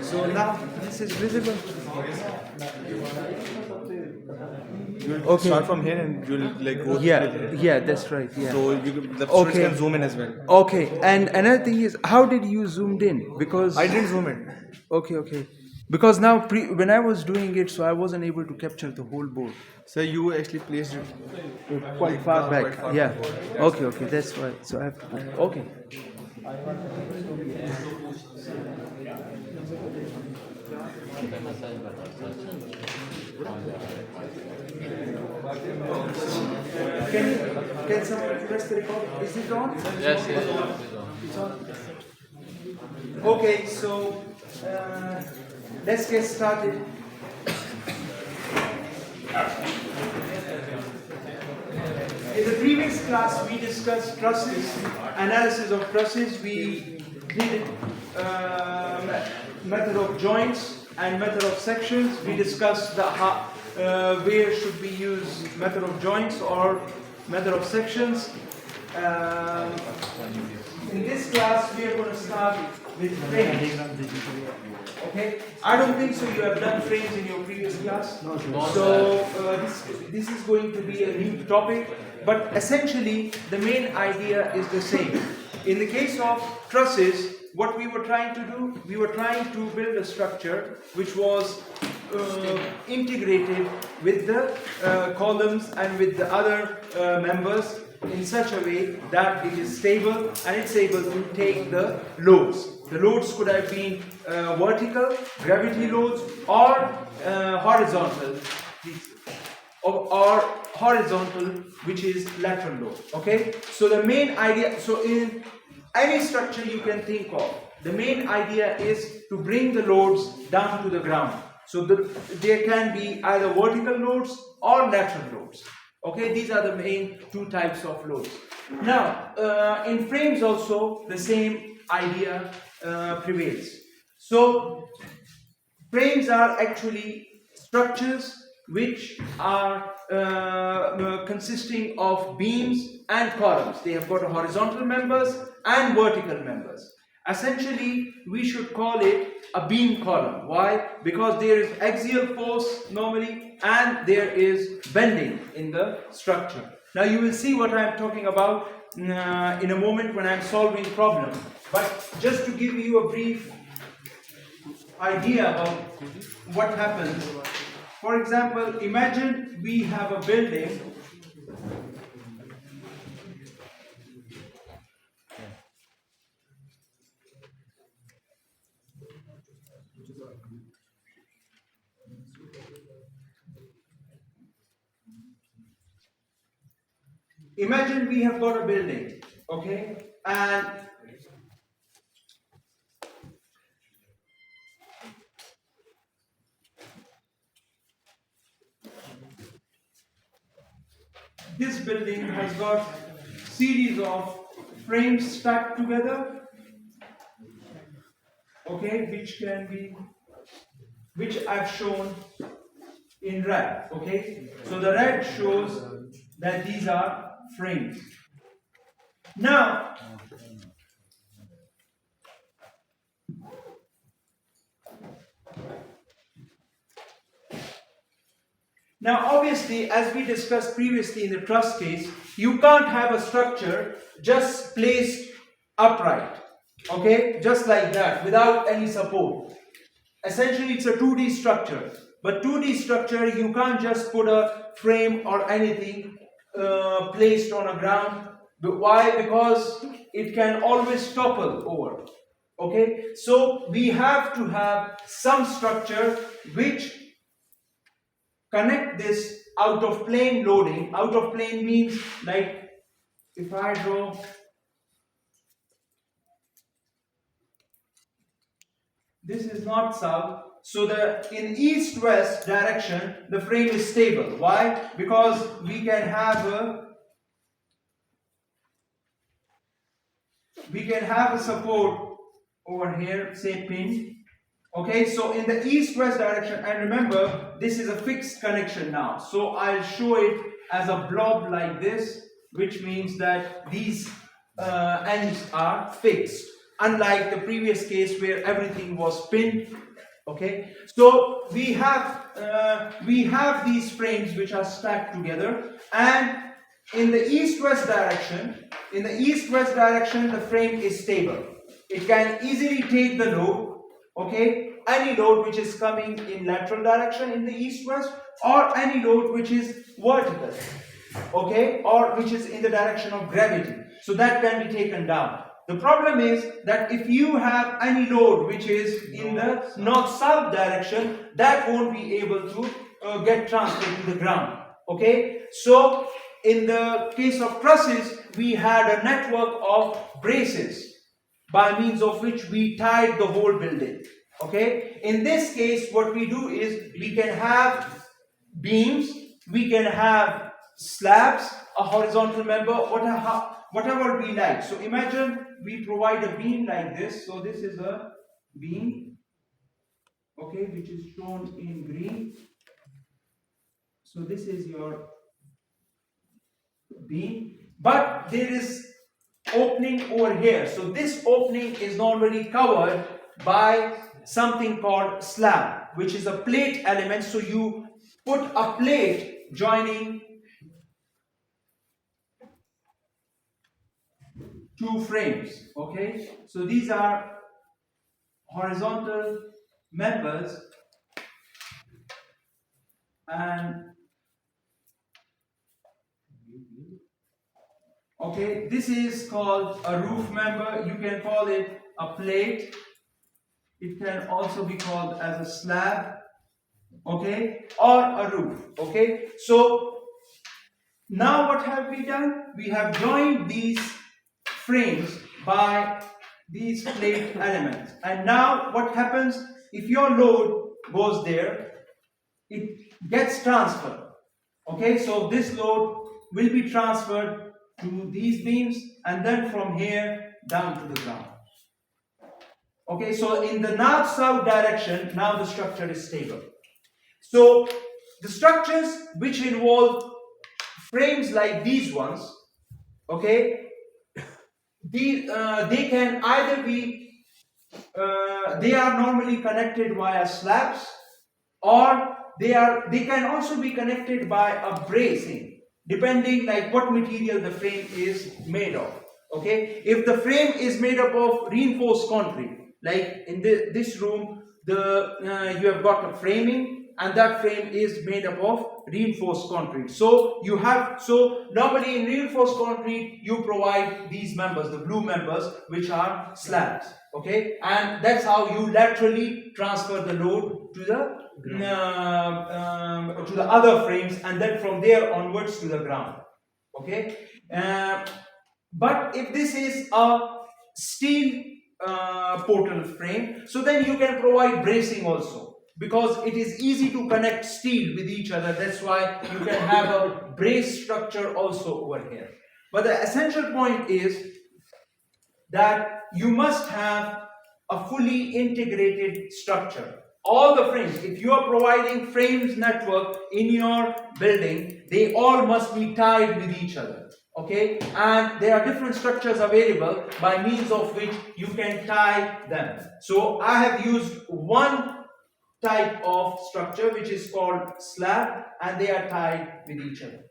So now this is visible. You'll start from here and you'll like go Yeah, till here. yeah, that's right. Yeah. So the students Okay. can zoom in as well. Okay, and another thing is, how did you zoomed in? Because I didn't zoom in. okay. Because now when I was doing it, so I wasn't able to capture the whole board. So you actually placed it Quite far back. quite far Yeah. back. Okay, that's right. So I have to. Okay. Can someone press the record? Is it on? Yes. It's on. Okay, so let's get started. In the previous class, we discussed trusses, analysis of trusses. We did method of joints and method of sections. We discussed where should we use method of joints or method of sections. In this class, we are going to start with frames. Okay, I don't think so. You have done frames in your previous class. No, so this is going to be a new topic, but essentially the main idea is the same. In the case of trusses, what we were trying to do, we were trying to build a structure which was integrated with the columns and with the other members in such a way that it is stable and it's able to take the loads. The loads could have been vertical, gravity loads, or horizontal, or horizontal, which is lateral load. Okay, so the main idea, so in any structure you can think of, the main idea is to bring the loads down to the ground. So there can be either vertical loads or lateral loads. Okay, these are the main two types of loads. Now, in frames also, the same idea prevails. So, frames are actually structures which are consisting of beams and columns. They have got horizontal members and vertical members. Essentially, we should call it a beam column. Why? Because there is axial force normally and there is bending in the structure. Now you will see what I am talking about in a moment when I am solving problem. But just to give you a brief idea of what happens. For example, imagine we have a building. Imagine we have got a building, okay, and this building has got series of frames stacked together, okay, which I've shown in red, okay. So the red shows that these are frames. Now, obviously, as we discussed previously in the truss case, you can't have a structure just placed upright, okay, just like that, without any support. Essentially, it's a 2D structure. But 2D structure, you can't just put a frame or anything placed on a ground. But why? Because it can always topple over. Okay, so we have to have some structure which connect this out of plane loading. Out of plane means, like, if I draw this is north south. So in east-west direction, the frame is stable. Why? Because we can have a support over here, say pin. Okay, so in the east-west direction, and remember, this is a fixed connection now. So I'll show it as a blob like this, which means that these ends are fixed. unlike the previous case where everything was pinned. Okay, so we have these frames which are stacked together, and in the east-west direction, the frame is stable. It can easily take the load, okay, any load which is coming in lateral direction in the east-west, or any load which is vertical, okay, or which is in the direction of gravity. So that can be taken down. The problem is that if you have any load which is in the north-south direction, that won't be able to get transferred to the ground. Okay, so in the case of trusses, we had a network of braces by means of which we tied the whole building. Okay, in this case, what we do is we can have beams, we can have slabs, a horizontal member, whatever we like. So imagine we provide a beam like this. So this is a beam, okay, which is shown in green. So this is your beam, but there is opening over here. So this opening is normally covered by something called slab, which is a plate element. So you put a plate joining two frames. Okay, so these are horizontal members, and okay, this is called a roof member. You can call it a plate. It can also be called as a slab, okay, or a roof. Okay, so now what have we done? We have joined these frames by these plate elements, and now what happens if your load goes there? It gets transferred. Okay, so this load will be transferred to these beams, and then from here down to the ground. Okay, so in the north-south direction, now the structure is stable. So the structures which involve frames like these ones, okay, they can either be, they are normally connected via slabs, or they can also be connected by a bracing, depending like what material the frame is made of. Okay, if the frame is made up of reinforced concrete, like in this room, you have got a framing, and that frame is made up of reinforced concrete. So normally in reinforced concrete you provide these members, the blue members, which are slabs. Okay, and that's how you laterally transfer the load to the other frames, and then from there onwards to the ground. Okay, but if this is a steel portal frame, so then you can provide bracing also, because it is easy to connect steel with each other. That's why you can have a brace structure also over here. But the essential point is that you must have a fully integrated structure. All the frames, if you are providing frames network in your building, they all must be tied with each other. Okay, and there are different structures available by means of which you can tie them. So I have used one type of structure which is called slab, and they are tied with each other.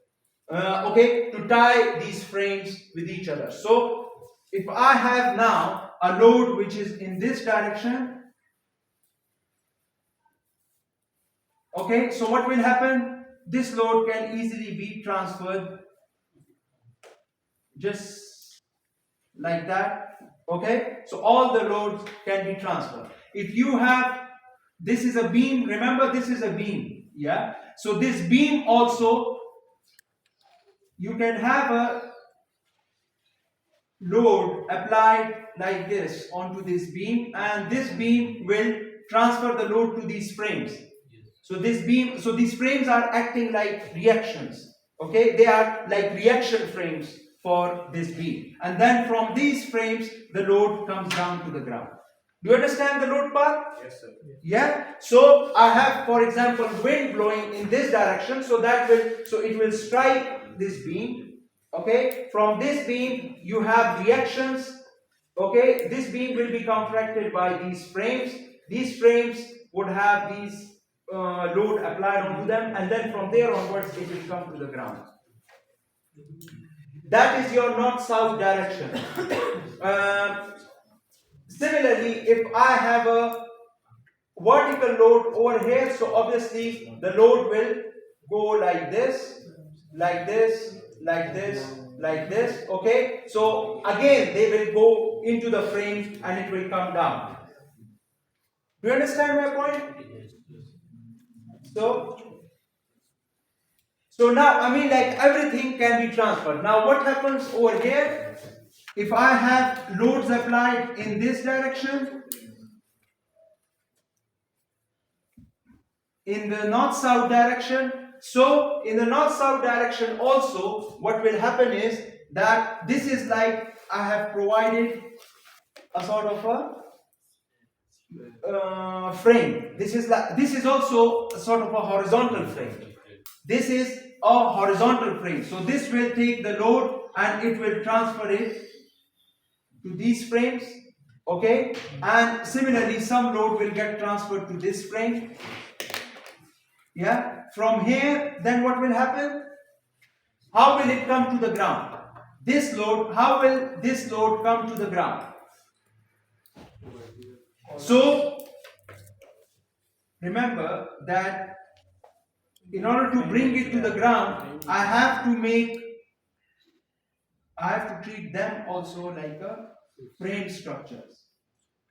Okay, to tie these frames with each other. So if I have now a load which is in this direction, okay, so what will happen? This load can easily be transferred just like that. Okay, so all the loads can be transferred. If you have, this is a beam, remember this is a beam, yeah, so this beam also, you can have a load applied like this onto this beam, and this beam will transfer the load to these frames. So these frames are acting like reactions. Okay, they are like reaction frames for this beam, and then from these frames the load comes down to the ground. Do you understand the load part? Yes, sir. Yeah. So I have, for example, wind blowing in this direction, so it will strike this beam. Okay, from this beam you have reactions Okay, this beam will be counteracted by these frames. These frames would have these load applied onto them, and then from there onwards it will come to the ground. That is your north-south direction. Similarly, if I have a vertical load over here, so obviously the load will go like this, like this, like this, like this. Okay, so again they will go into the frame and it will come down. Do you understand my point? So now, I mean, like, everything can be transferred. Now what happens over here? If I have loads applied in this direction, in the north-south direction, so in the north-south direction also, what will happen is that this is like I have provided a sort of a frame. This is also a sort of a horizontal frame. This is a horizontal frame. So this will take the load and it will transfer it to these frames. Okay, and similarly some load will get transferred to this frame. Yeah, from here, then what will happen? How will it come to the ground? This load, how will this load come to the ground? So, remember that in order to bring it to the ground, I have to treat them also like a frame structures.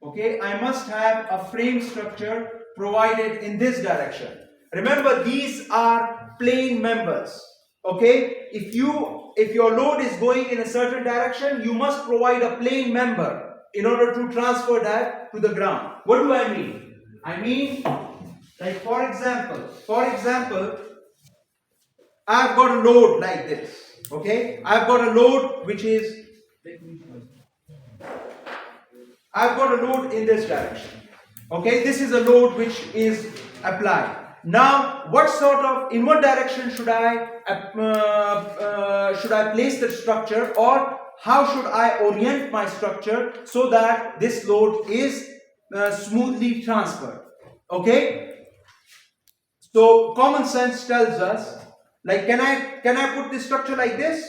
Okay, I must have a frame structure provided in this direction. Remember, these are plane members. Okay, if your load is going in a certain direction, you must provide a plane member in order to transfer that to the ground. What do I mean? I mean, like for example, I've got a load like this. Okay, I've got a load which is, I've got a load in this direction. Okay, this is a load which is applied. Now, in what direction should I place the structure, or how should I orient my structure so that this load is smoothly transferred? Okay. So common sense tells us, like, can I put this structure like this?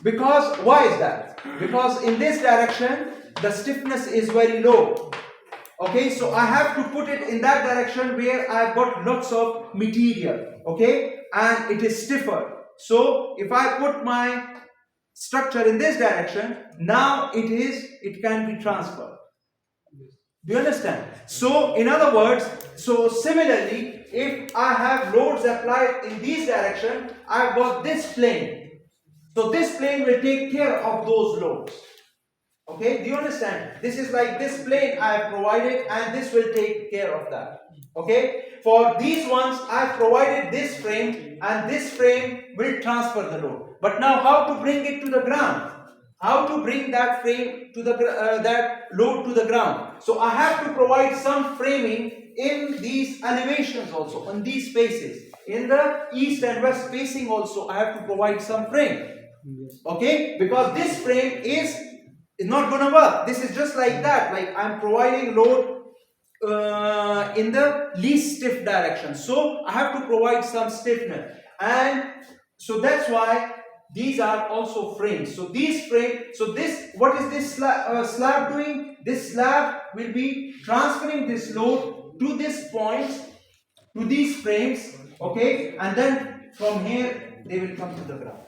Because why is that? Because in this direction the stiffness is very low. Okay, so I have to put it in that direction where I've got lots of material, okay, and it is stiffer. So if I put my structure in this direction, now it can be transferred. Do you understand? So in other words, so similarly, if I have loads applied in this direction, I've got this plane. So this plane will take care of those loads. Okay, do you understand? This is like this plane I have provided, and this will take care of that. Okay, for these ones I have provided this frame, and this frame will transfer the load. But now, how to bring it to the ground? How to bring that frame to that load to the ground? So I have to provide some framing in these elevations also, on these spaces. In the east and west facing also, I have to provide some frame. Okay, because this frame is not going to work. This is just like that, like I'm providing load in the least stiff direction, so I have to provide some stiffness, and so that's why these are also frames. So these frames, so this, what is this slab doing? This slab will be transferring this load to this point, to these frames, okay, and then from here they will come to the ground.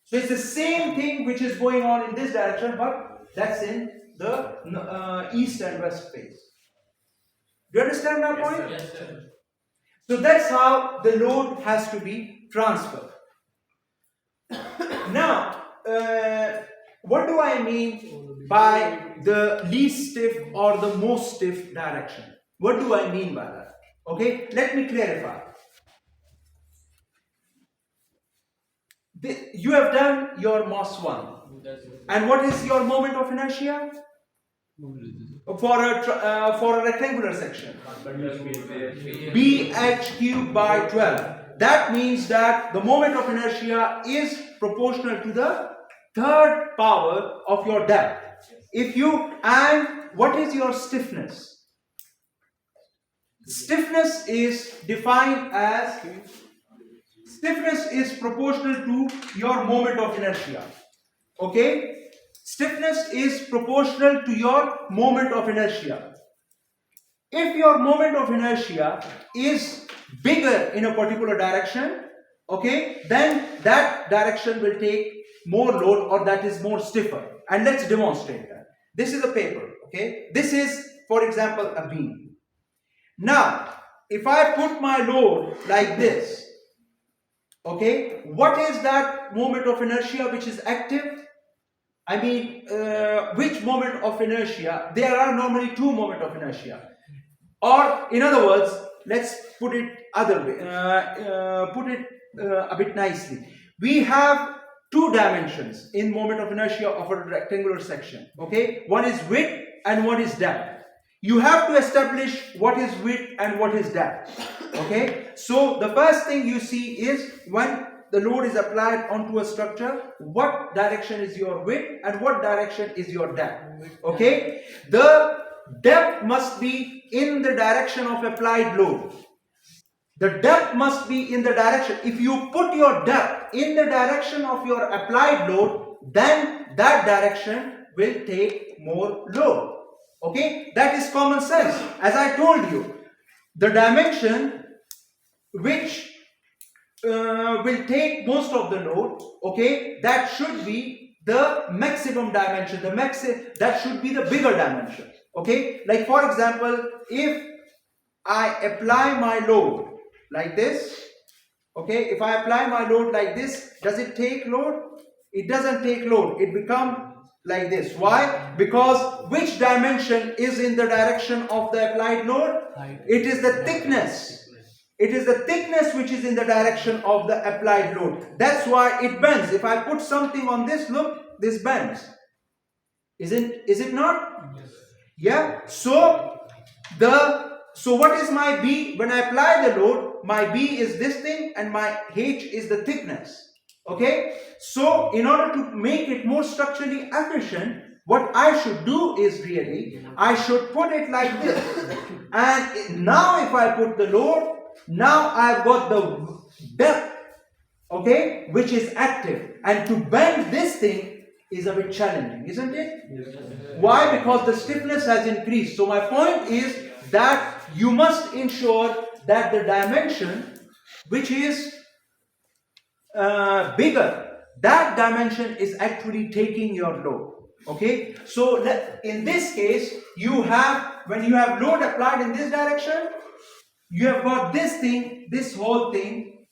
So it's the same thing which is going on in this direction, but that's in the east and west face. Do you understand my point? Yes, sir. So that's how the load has to be transferred. Now, what do I mean by the least stiff or the most stiff direction? What do I mean by that? Okay, let me clarify. You have done your MOS 1. And what is your moment of inertia? For a rectangular section, BH cubed by 12. That means that the moment of inertia is proportional to the third power of your depth. And what is your stiffness? Stiffness is defined as, stiffness is proportional to your moment of inertia. Okay? Stiffness is proportional to your moment of inertia. If your moment of inertia is bigger in a particular direction, okay, then that direction will take more load, or that is more stiffer. And let's demonstrate that. This is a paper, okay? This is, for example, a beam. Now, if I put my load like this, okay, what is that moment of inertia which is active? I mean, which moment of inertia? There are normally two moments of inertia. Or, in other words, let's put it other way, a bit nicely. We have two dimensions in moment of inertia of a rectangular section. Okay, one is width and one is depth. You have to establish what is width and what is depth. Okay, so the first thing you see is when the load is applied onto a structure, what direction is your width and what direction is your depth. Okay, the depth must be in the direction of applied load. The depth must be in the direction. If you put your depth in the direction of your applied load, then that direction will take more load. Okay, that is common sense. As I told you, the dimension which will take most of the load, okay, that should be the maximum dimension. That should be the bigger dimension. Okay, like for example, if I apply my load like this, okay, if I apply my load like this, does it take load? It doesn't take load. It becomes like this. Why? Because which dimension is in the direction of the applied load? It is the thickness. It is the thickness which is in the direction of the applied load. That's why it bends. If I put something on this, look, this bends. Is it not? Yes. Yeah. So what is my B? When I apply the load, my B is this thing and my H is the thickness. Okay. So in order to make it more structurally efficient, what I should do is really, I should put it like this. And now if I put the load, now I've got the depth, okay, which is active. And to bend this thing is a bit challenging, isn't it? Yes. Why? Because the stiffness has increased. So my point is that you must ensure that the dimension which is bigger, that dimension is actually taking your load. Okay, so in this case, when you have load applied in this direction, you have got this thing, this whole thing,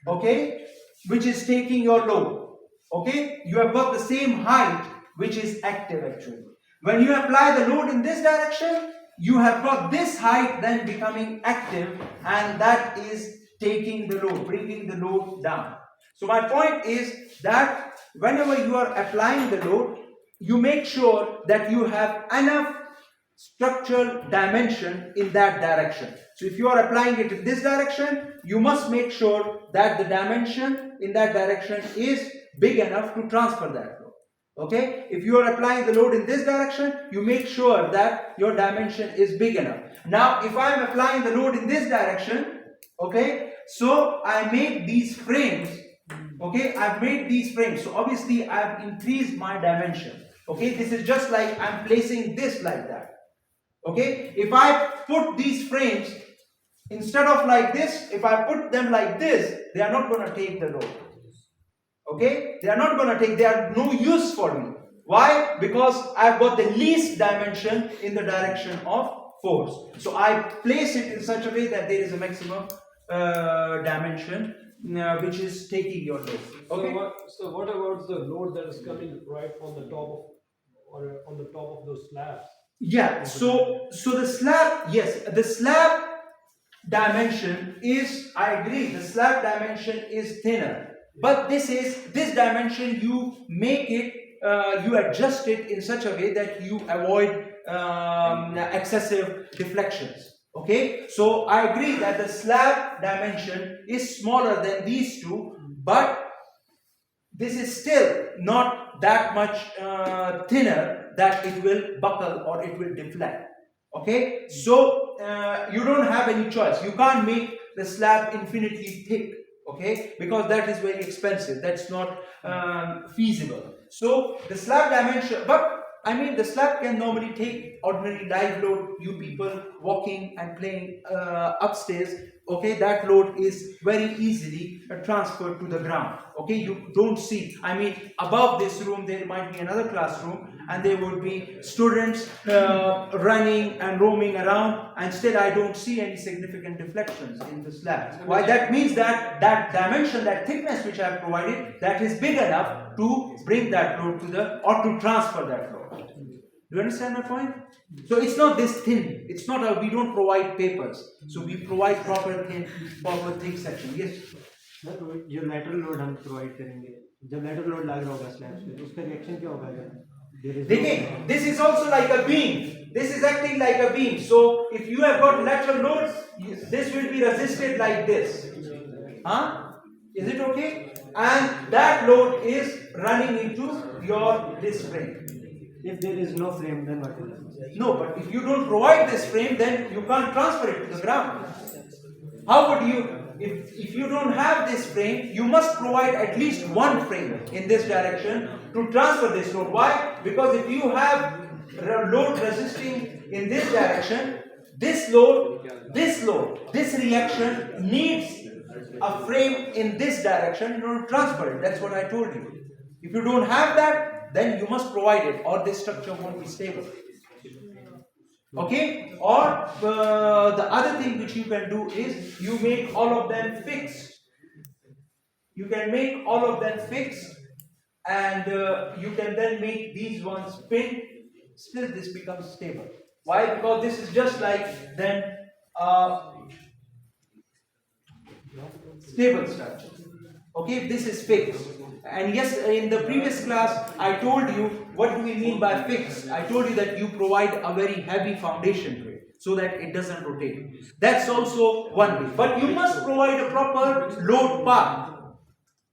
okay, which is taking your load. Okay, you have got the same height which is active actually. When you apply the load in this direction, you have got this height then becoming active, and that is taking the load, bringing the load down. So my point is that whenever you are applying the load, you make sure that you have enough structural dimension in that direction. So if you are applying it in this direction, you must make sure that the dimension in that direction is big enough to transfer that load. Okay, if you are applying the load in this direction, you make sure that your dimension is big enough. Now if I am applying the load in this direction, okay, so I make these frames. Okay, I've made these frames, so obviously I've increased my dimension. Okay, this is just like I'm placing this like that. Okay, if I put these frames instead of like this, if I put them like this, they are not going to take the load. Okay, they are not going to take, they are no use for me. Why? Because I've got the least dimension in the direction of force. So I place it in such a way that there is a maximum dimension which is taking your load. Okay. So what about the load that is coming right on the top of those slabs? Yeah. So the slab, yes, the slab dimension is, I agree, the slab dimension is thinner, but this dimension you make it, you adjust it in such a way that you avoid excessive deflections. Okay, so I agree that the slab dimension is smaller than these two, but this is still not that much thinner that it will buckle or it will deflect. Okay, so you don't have any choice. You can't make the slab infinitely thick, okay, because that is very expensive. That's not feasible. So the slab dimension, but I mean the slab can normally take ordinary live load. You people walking and playing upstairs, okay, that load is very easily transferred to the ground. Okay, you don't see, I mean above this room there might be another classroom and there would be students running and roaming around, and still I don't see any significant deflections in the slab. Why? That means that that dimension, that thickness which I have provided, that is big enough to bring that load to the, or to transfer that load. Do you understand my point? So it's not this thin. It's not a, we don't provide papers. So we provide proper thick section. Yes. जो lateral load हम provide करेंगे, जब lateral load लग रहा होगा slabs पे, उसका reaction क्या होगा? देखिए, this is also like a beam. This is acting like a beam. So if you have got lateral loads, this will be resisted like this. Huh? Is it okay? And that load is running into your this frame. If there is no frame, then what will happen? No, but if you don't provide this frame, then you can't transfer it to the ground. How would you, if you don't have this frame, you must provide at least one frame in this direction to transfer this load. Why? Because if you have load resisting in this direction, this reaction needs a frame in this direction in order to transfer it. That's what I told you. If you don't have that, then you must provide it, or this structure won't be stable. Okay? Or the other thing which you can do is you make all of them fixed. You can make all of them fixed, and you can then make these ones pin. Still, this becomes stable. Why? Because this is just like then stable structure. Okay, this is fixed. And yes, in the previous class, I told you what do we mean by fixed. I told you that you provide a very heavy foundation to it so that it doesn't rotate. That's also one way. But you must provide a proper load path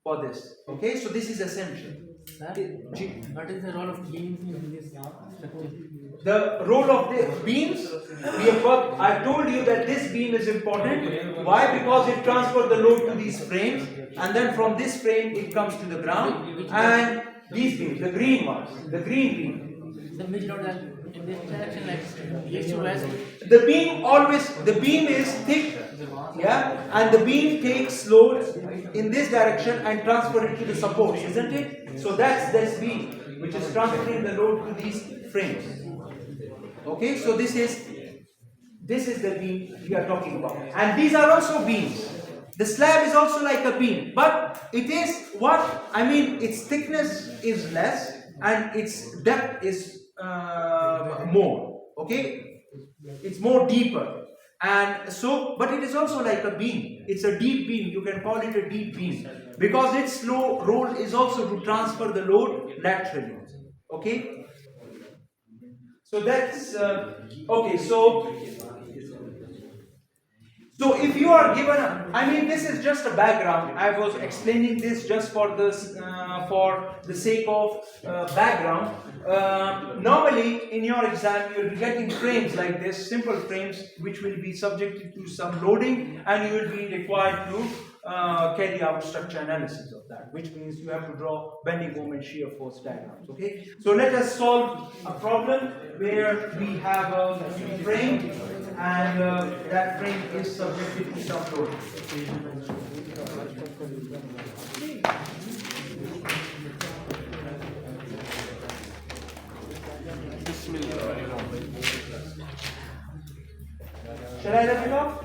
for this. Okay, so this is essential. What is the role of beams in this structure? The role of the beams, we have got, I told you that this beam is important. Why? Because it transfers the load to these frames, and then from this frame it comes to the ground. And these beams, the green ones, the green beam. The which load in this direction, like east to west? The beam is thick, yeah, and the beam takes load in this direction and transfer it to the supports, isn't it? So that's this beam which is transferring the load to these frames. Okay, so this is the beam we are talking about, and these are also beams. The slab is also like a beam, but it is what I mean. Its thickness is less and its depth is more. Okay, it's more deeper, and so but it is also like a beam. It's a deep beam. You can call it a deep beam because its role is also to transfer the load laterally. Okay. So that's okay. So if you are given, I mean, this is just a background. I was explaining this just for this for the sake of background. Normally, in your exam, you will be getting frames like this, simple frames, which will be subjected to some loading, and you will be required to carry out structure analysis of that, which means you have to draw bending moment, shear force diagrams. Okay, so let us solve a problem where we have a frame and that frame is subjected to some loading. Shall I let it off?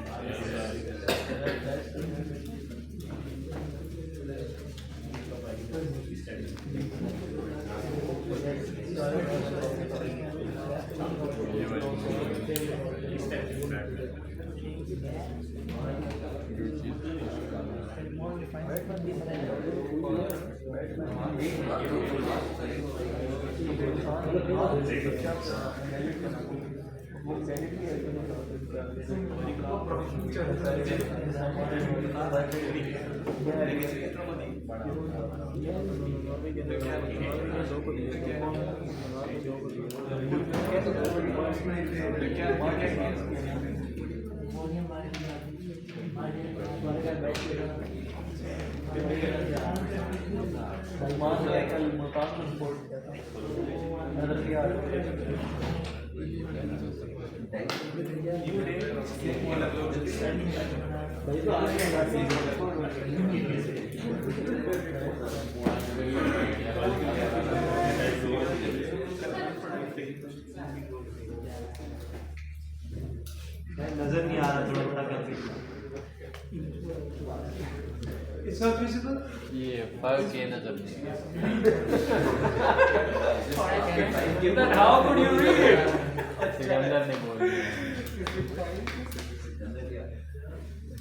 नजर नहीं आ रहा, थोड़ा बड़ा करके It's not visible? ये फर्क ये नजर नहीं Then how could you read it? Sikandar ने बोल दिया